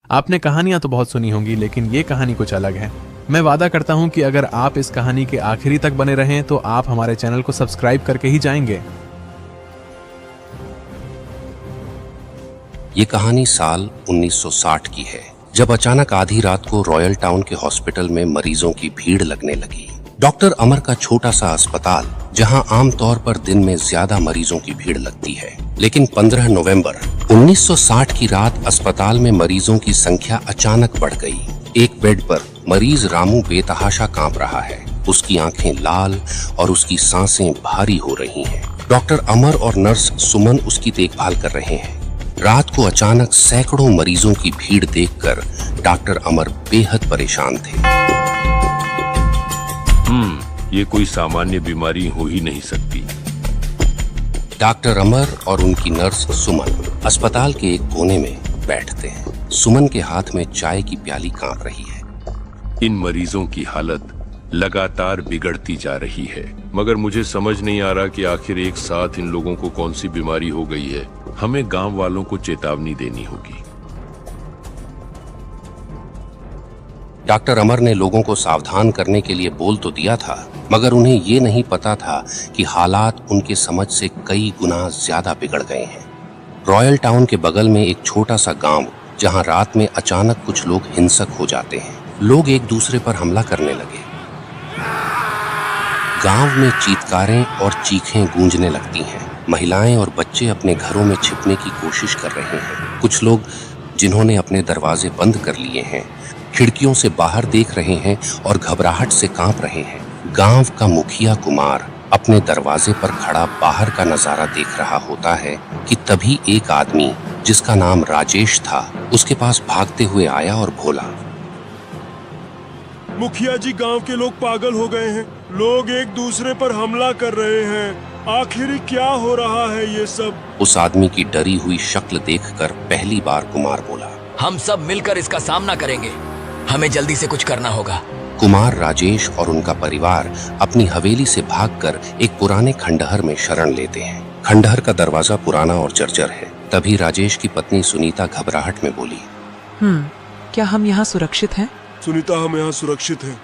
आपने कहानियां तो बहुत सुनी होंगी, लेकिन ये कहानी कुछ अलग है। मैं वादा करता हूं कि अगर आप इस कहानी के आखिरी तक बने रहें तो आप हमारे चैनल को सब्सक्राइब करके ही जाएंगे। ये कहानी साल 1960 की है, जब अचानक आधी रात को रॉयल टाउन के हॉस्पिटल में मरीजों की भीड़ लगने लगी। डॉक्टर अमर का छोटा सा अस्पताल, जहां आमतौर पर दिन में ज्यादा मरीजों की भीड़ लगती है, लेकिन 15 नवंबर 1960 की रात अस्पताल में मरीजों की संख्या अचानक बढ़ गई। एक बेड पर मरीज रामू बेतहाशा कांप रहा है। उसकी आंखें लाल और उसकी सांसें भारी हो रही हैं। डॉक्टर अमर और नर्स सुमन उसकी देखभाल कर रहे हैं। रात को अचानक सैकड़ों मरीजों की भीड़ देखकर डॉक्टर अमर बेहद परेशान थे। ये कोई सामान्य बीमारी हो ही नहीं सकती। डॉक्टर अमर और उनकी नर्स सुमन अस्पताल के एक कोने में बैठते हैं। सुमन के हाथ में चाय की प्याली कांप रही है। इन मरीजों की हालत लगातार बिगड़ती जा रही है, मगर मुझे समझ नहीं आ रहा कि आखिर एक साथ इन लोगों को कौन सी बीमारी हो गई है। हमें गांव वालों को चेतावनी देनी होगी। डॉक्टर अमर ने लोगों को सावधान करने के लिए बोल तो दिया था, मगर उन्हें ये नहीं पता था कि हालात उनके समझ से कई गुना ज्यादा बिगड़ गए हैं। रॉयल टाउन के बगल में एक छोटा सा गांव, जहां रात में अचानक कुछ लोग हिंसक हो जाते हैं। लोग एक दूसरे पर हमला करने लगे। गांव में चीत्कारें और चीखें गूंजने लगती हैं। महिलाएं और बच्चे अपने घरों में छिपने की कोशिश कर रहे हैं। कुछ लोग, जिन्होंने अपने दरवाजे बंद कर लिए हैं, खिड़कियों से बाहर देख रहे हैं और घबराहट से कांप रहे हैं। गांव का मुखिया कुमार अपने दरवाजे पर खड़ा बाहर का नजारा देख रहा होता है कि तभी एक आदमी, जिसका नाम राजेश था, उसके पास भागते हुए आया और बोला, मुखिया जी, गांव के लोग पागल हो गए हैं। लोग एक दूसरे पर हमला कर रहे हैं। आखिर क्या हो रहा है ये सब? उस आदमी की डरी हुई शक्ल देखकर पहली बार कुमार बोला, हम सब मिलकर इसका सामना करेंगे। हमें जल्दी से कुछ करना होगा। कुमार, राजेश और उनका परिवार अपनी हवेली से भागकर एक पुराने खंडहर में शरण लेते हैं। खंडहर का दरवाजा पुराना और जर्जर है। तभी राजेश की पत्नी सुनीता घबराहट में बोली, क्या हम यहाँ सुरक्षित हैं? सुनीता, हम यहाँ सुरक्षित हैं।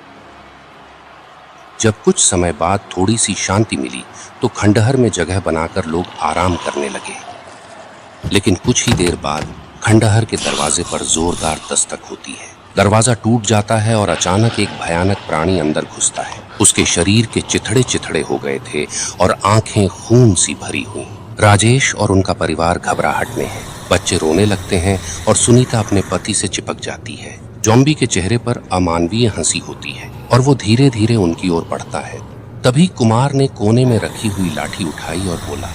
जब कुछ समय बाद थोड़ी सी शांति मिली तो खंडहर में जगह बनाकर लोग आराम करने लगे। लेकिन कुछ ही देर बाद खंडहर के दरवाजे पर जोरदार दस्तक होती है। दरवाजा टूट जाता है और अचानक एक भयानक प्राणी अंदर घुसता है। उसके शरीर के चिथड़े चिथड़े हो गए थे और आंखें खून सी भरी हुई। राजेश और उनका परिवार घबराहट में है। बच्चे रोने लगते हैं और सुनीता अपने पति से चिपक जाती है। जॉम्बी के चेहरे पर अमानवीय हंसी होती है और वो धीरे धीरे उनकी ओर बढ़ता है। तभी कुमार ने कोने में रखी हुई लाठी उठाई और बोला,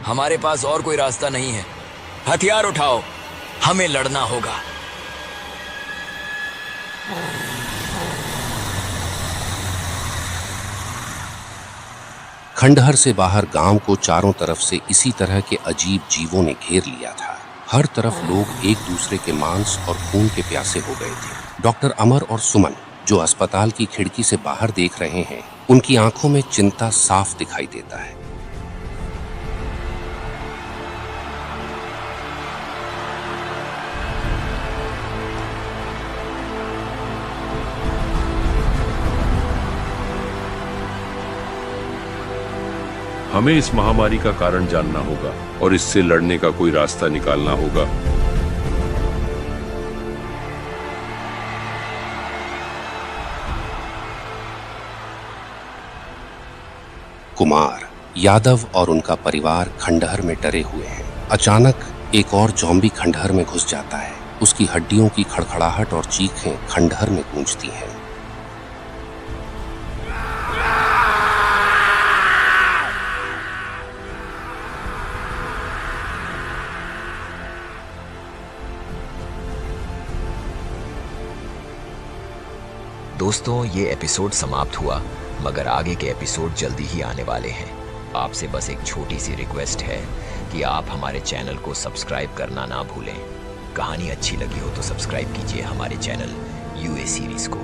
हमारे पास और कोई रास्ता नहीं है। हथियार उठाओ, हमें लड़ना होगा। खंडहर से बाहर गांव को चारों तरफ से इसी तरह के अजीब जीवों ने घेर लिया था। हर तरफ लोग एक दूसरे के मांस और खून के प्यासे हो गए थे। डॉक्टर अमर और सुमन, जो अस्पताल की खिड़की से बाहर देख रहे हैं, उनकी आंखों में चिंता साफ दिखाई देता है। हमें इस महामारी का कारण जानना होगा और इससे लड़ने का कोई रास्ता निकालना होगा। कुमार, यादव और उनका परिवार खंडहर में डरे हुए हैं। अचानक एक और जॉम्बी खंडहर में घुस जाता है। उसकी हड्डियों की खड़खड़ाहट और चीखें खंडहर में गूंजती हैं। दोस्तों, ये एपिसोड समाप्त हुआ, मगर आगे के एपिसोड जल्दी ही आने वाले हैं। आपसे बस एक छोटी सी रिक्वेस्ट है कि आप हमारे चैनल को सब्सक्राइब करना ना भूलें। कहानी अच्छी लगी हो तो सब्सक्राइब कीजिए हमारे चैनल यूए सीरीज को।